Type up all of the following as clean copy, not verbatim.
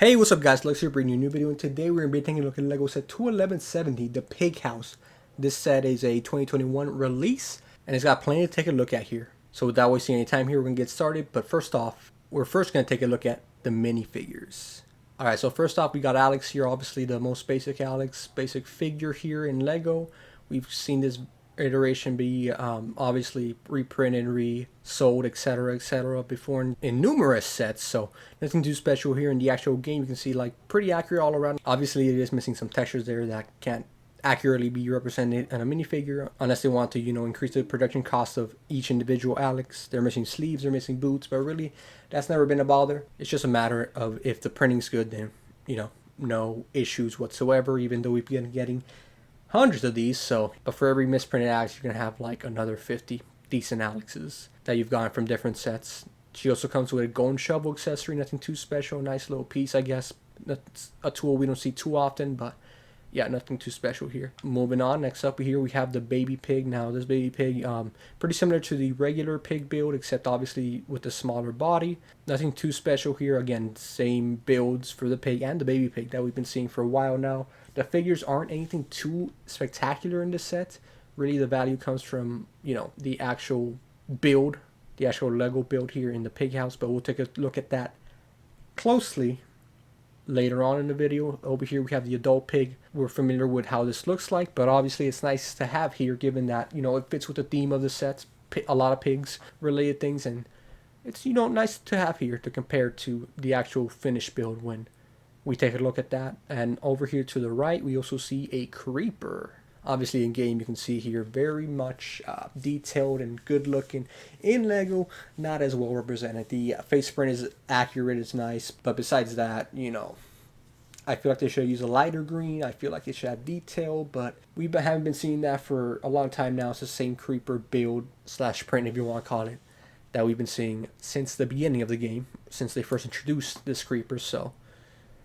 Hey, what's up guys, Luckz here bringing you a new video, and today we're going to be taking a look at LEGO set 21170, the Pig House. This set is a 2021 release, and it's got plenty to take a look at here. So without wasting any time here, we're going to get started, but first off, we're first going to take a look at the minifigures. Alright, so first off, we got Alex here, obviously the most basic Alex, basic figure here in LEGO. We've seen this iteration be obviously reprinted, resold, etc before in numerous sets, so nothing too special here. In the actual game you can see like pretty accurate all around. Obviously it is missing some textures there that can't accurately be represented in a minifigure unless they want to, you know, increase the production cost of each individual Alex. They're missing sleeves, they're missing boots, but really that's never been a bother. It's just a matter of if the printing's good, then, you know, no issues whatsoever, even though we've been getting hundreds of these. So, but for every misprinted Alex, you're gonna have like another 50 decent Alexes that you've gotten from different sets. She also comes with a golden shovel accessory, nothing too special, nice little piece, I guess. That's a tool we don't see too often, but yeah, nothing too special here. Moving on, next up here we have the baby pig. Now this baby pig, pretty similar to the regular pig build, except obviously with the smaller body. Nothing too special here. Again, same builds for the pig and the baby pig that we've been seeing for a while now. The figures aren't anything too spectacular in this set. Really the value comes from, you know, the actual build, the actual Lego build here in the pig house, but we'll take a look at that closely later on in the video. Over here we have the adult pig. We're familiar with how this looks like, but obviously it's nice to have here given that, you know, it fits with the theme of the sets, a lot of pigs related things, and it's, you know, nice to have here to compare to the actual finished build when we take a look at that. And over here to the right we also see a creeper. Obviously in game you can see here very much detailed and good looking. In Lego, not as well represented. The face print is accurate, it's nice, but besides that, you know, I feel like they should use a lighter green. I feel like they should have detail, but we haven't been seeing that for a long time now. It's the same creeper build slash print, if you want to call it, that we've been seeing since the beginning of the game, since they first introduced this creeper. So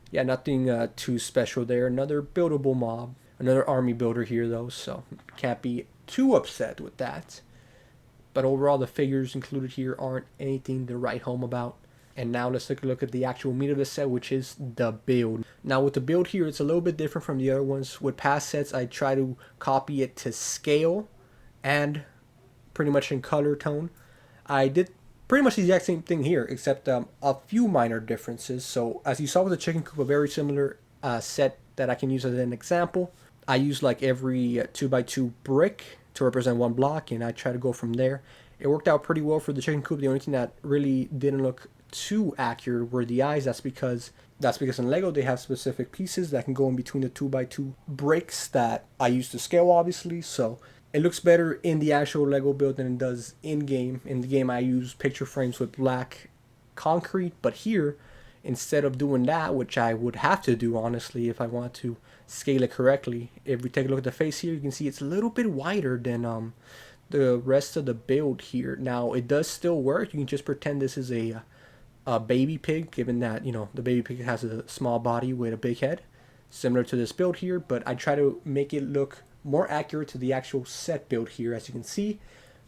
yeah, nothing too special there. Another buildable mob. Another army builder here though, so can't be too upset with that. But overall the figures included here aren't anything to write home about. And now let's take a look at the actual meat of the set, which is the build. Now with the build here, it's a little bit different from the other ones. With past sets, I try to copy it to scale and pretty much in color tone. I did pretty much the exact same thing here, except a few minor differences. So as you saw with the chicken coop, a very similar set that I can use as an example. I use like every 2x2 brick to represent one block, and I try to go from there. It worked out pretty well for the chicken coop. The only thing that really didn't look too accurate were the eyes. That's because in Lego they have specific pieces that can go in between the 2x2 bricks that I use to scale, obviously. So it looks better in the actual Lego build than it does in game. In the game I use picture frames with black concrete, but here, instead of doing that, which I would have to do honestly if I want to scale it correctly, if we take a look at the face here, you can see it's a little bit wider than the rest of the build here. Now it does still work. You can just pretend this is a baby pig, given that, you know, the baby pig has a small body with a big head, similar to this build here, but I try to make it look more accurate to the actual set build here. As you can see,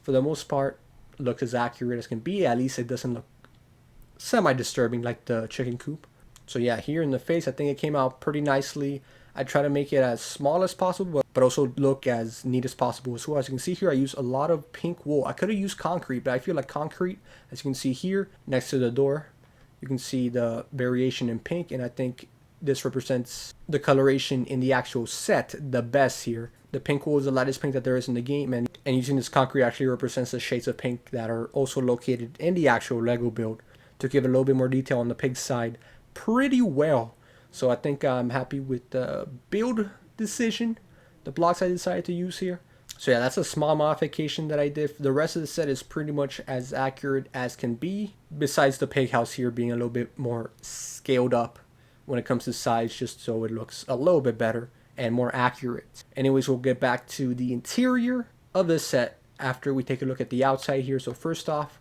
for the most part, looks as accurate as can be. At least it doesn't look semi-disturbing like the chicken coop. So yeah, here in the face, I think it came out pretty nicely. I try to make it as small as possible, but also look as neat as possible as well. As you can see here, I use a lot of pink wool. I could have used concrete, but I feel like concrete, as you can see here, next to the door, you can see the variation in pink, and I think this represents the coloration in the actual set the best here. The pink wool is the lightest pink that there is in the game, and using this concrete actually represents the shades of pink that are also located in the actual Lego build to give a little bit more detail on the pig side pretty well. So I think I'm happy with the build decision, the blocks I decided to use here. So yeah, that's a small modification that I did. The rest of the set is pretty much as accurate as can be, besides the pig house here being a little bit more scaled up when it comes to size, just so it looks a little bit better and more accurate. Anyways, we'll get back to the interior of this set after we take a look at the outside here. So first off,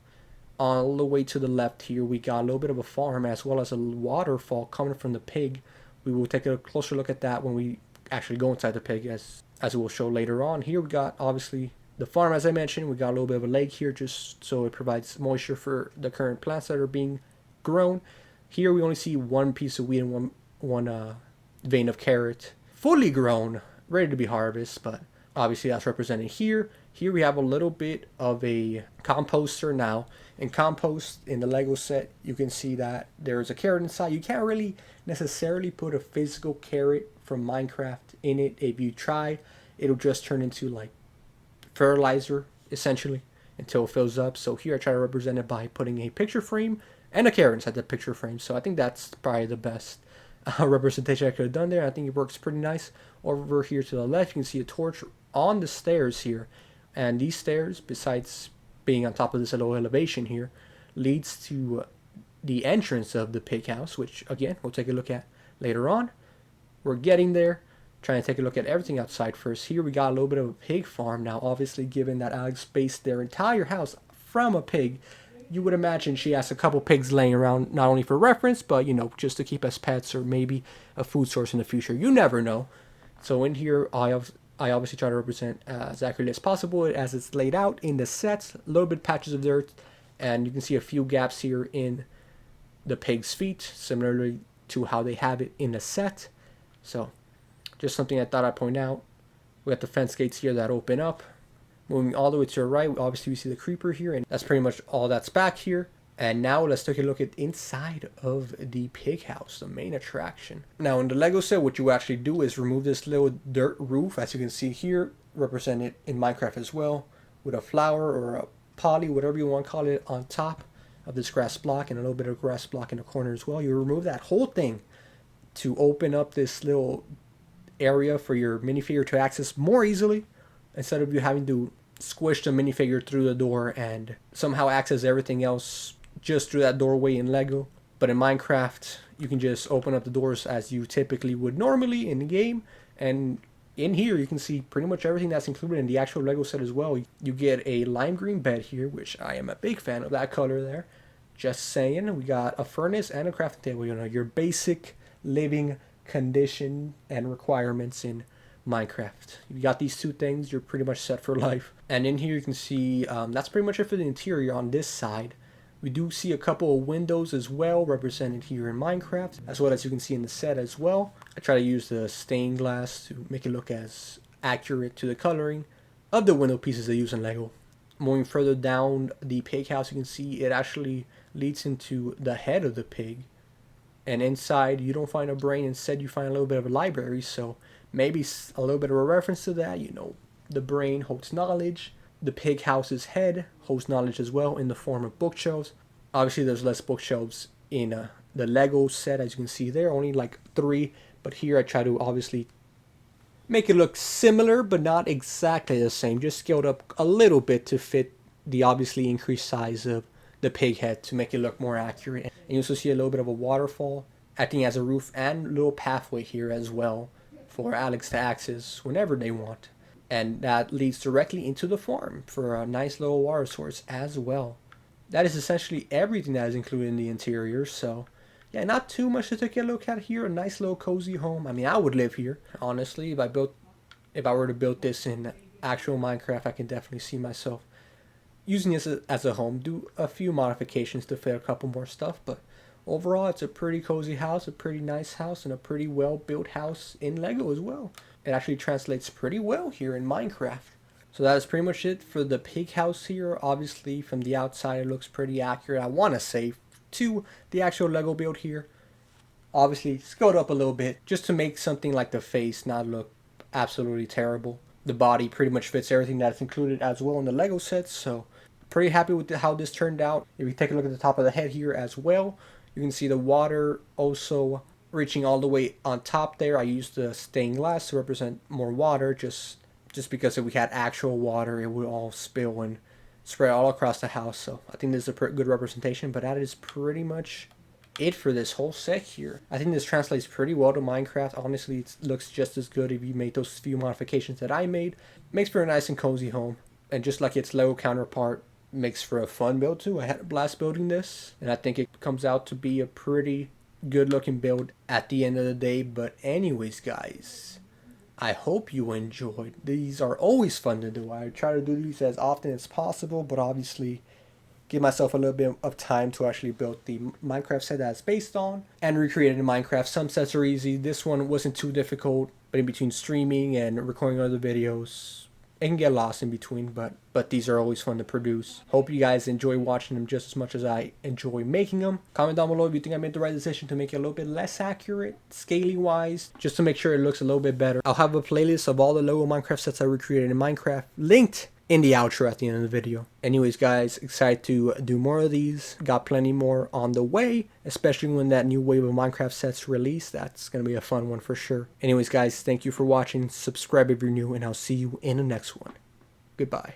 all the way to the left here, we got a little bit of a farm as well as a waterfall coming from the pig. We will take a closer look at that when we actually go inside the pig, as it will show later on. Here we got obviously the farm, as I mentioned. We got a little bit of a lake here just so it provides moisture for the current plants that are being grown. Here we only see one piece of wheat and one vein of carrot, fully grown, ready to be harvested, but obviously that's represented here. Here we have a little bit of a composter now. In compost, in the Lego set, you can see that there's a carrot inside. You can't really necessarily put a physical carrot from Minecraft in it. If you try, it'll just turn into like fertilizer, essentially, until it fills up. So here I try to represent it by putting a picture frame and a carrot inside the picture frame. So I think that's probably the best representation I could have done there. I think it works pretty nice. Over here to the left, you can see a torch on the stairs here. And these stairs, besides being on top of this little elevation here, leads to the entrance of the pig house, which again, we'll take a look at later on. We're getting there. Trying to take a look at everything outside first. Here we got a little bit of a pig farm. Now, obviously, given that Alex based their entire house from a pig, you would imagine she has a couple pigs laying around, not only for reference, but, you know, just to keep as pets or maybe a food source in the future. You never know. So in here, I obviously try to represent as accurately as possible as it's laid out in the sets. A little bit patches of dirt, and you can see a few gaps here in the pig's feet, similarly to how they have it in the set. So just something I thought I'd point out. We got the fence gates here that open up. Moving all the way to the right, obviously we see the creeper here, and that's pretty much all that's back here. And now let's take a look at inside of the pig house, the main attraction. Now in the Lego set, what you actually do is remove this little dirt roof, as you can see here, represented in Minecraft as well, with a flower or a poly, whatever you want to call it, on top of this grass block, and a little bit of grass block in the corner as well. You remove that whole thing to open up this little area for your minifigure to access more easily, instead of you having to squish the minifigure through the door and somehow access everything else just through that doorway in Lego. But in Minecraft, you can just open up the doors as you typically would normally in the game, and in here you can see pretty much everything that's included in the actual Lego set as well. You get a lime green bed here, which I am a big fan of that color there. Just saying. We got a furnace and a crafting table, you know, your basic living condition and requirements in Minecraft. You got these two things, you're pretty much set for life. And in here you can see that's pretty much it for the interior on this side. We do see a couple of windows as well represented here in Minecraft, as well as you can see in the set as well. I try to use the stained glass to make it look as accurate to the coloring of the window pieces they use in Lego. Moving further down the pig house, you can see it actually leads into the head of the pig. And inside, you don't find a brain. Instead, you find a little bit of a library. So maybe a little bit of a reference to that. You know, the brain holds knowledge. The pig house's head holds knowledge as well in the form of bookshelves. Obviously, there's less bookshelves in the Lego set, as you can see there. Only like 3. But here I try to obviously make it look similar, but not exactly the same. Just scaled up a little bit to fit the obviously increased size of the pig head to make it look more accurate. And you also see a little bit of a waterfall acting as a roof and a little pathway here as well for Alex to access whenever they want. And that leads directly into the farm for a nice little water source as well. That is essentially everything that is included in the interior. So yeah, not too much to take a look at here. A nice little cozy home. I mean, I would live here, honestly. If I were to build this in actual Minecraft, I can definitely see myself using this as a home. Do a few modifications to fit a couple more stuff, but overall it's a pretty cozy house, a pretty nice house, and a pretty well built house in Lego as well. It actually translates pretty well here in Minecraft. So that is pretty much it for the pig house here. Obviously from the outside it looks pretty accurate, I want to say, to the actual Lego build here. Obviously scaled up a little bit just to make something like the face not look absolutely terrible. The body pretty much fits everything that's included as well in the Lego sets, so pretty happy with how this turned out. If you take a look at the top of the head here as well, you can see the water also reaching all the way on top there. I used the stained glass to represent more water, just because if we had actual water, it would all spill and spread all across the house. So I think this is a pretty good representation, but that is pretty much it for this whole set here. I think this translates pretty well to Minecraft. Honestly, it looks just as good if you made those few modifications that I made. Makes for a nice and cozy home. And just like its Lego counterpart, makes for a fun build too. I had a blast building this, and I think it comes out to be a pretty good looking build at the end of the day. But anyways, guys, I hope you enjoyed. These are always fun to do. I try to do these as often as possible, but obviously give myself a little bit of time to actually build the Minecraft set that it's based on and recreate it in Minecraft. Some sets are easy. This one wasn't too difficult, but in between streaming and recording other videos, it can get lost in between, but these are always fun to produce. Hope you guys enjoy watching them just as much as I enjoy making them. Comment down below if you think I made the right decision to make it a little bit less accurate, scaling wise, just to make sure it looks a little bit better. I'll have a playlist of all the Lego Minecraft sets I recreated in Minecraft linked in the outro at the end of the video. Anyways, guys, excited to do more of these. Got plenty more on the way, especially when that new wave of Minecraft sets release. That's gonna be a fun one for sure. Anyways, guys, thank you for watching. Subscribe if you're new, and I'll see you in the next one. Goodbye.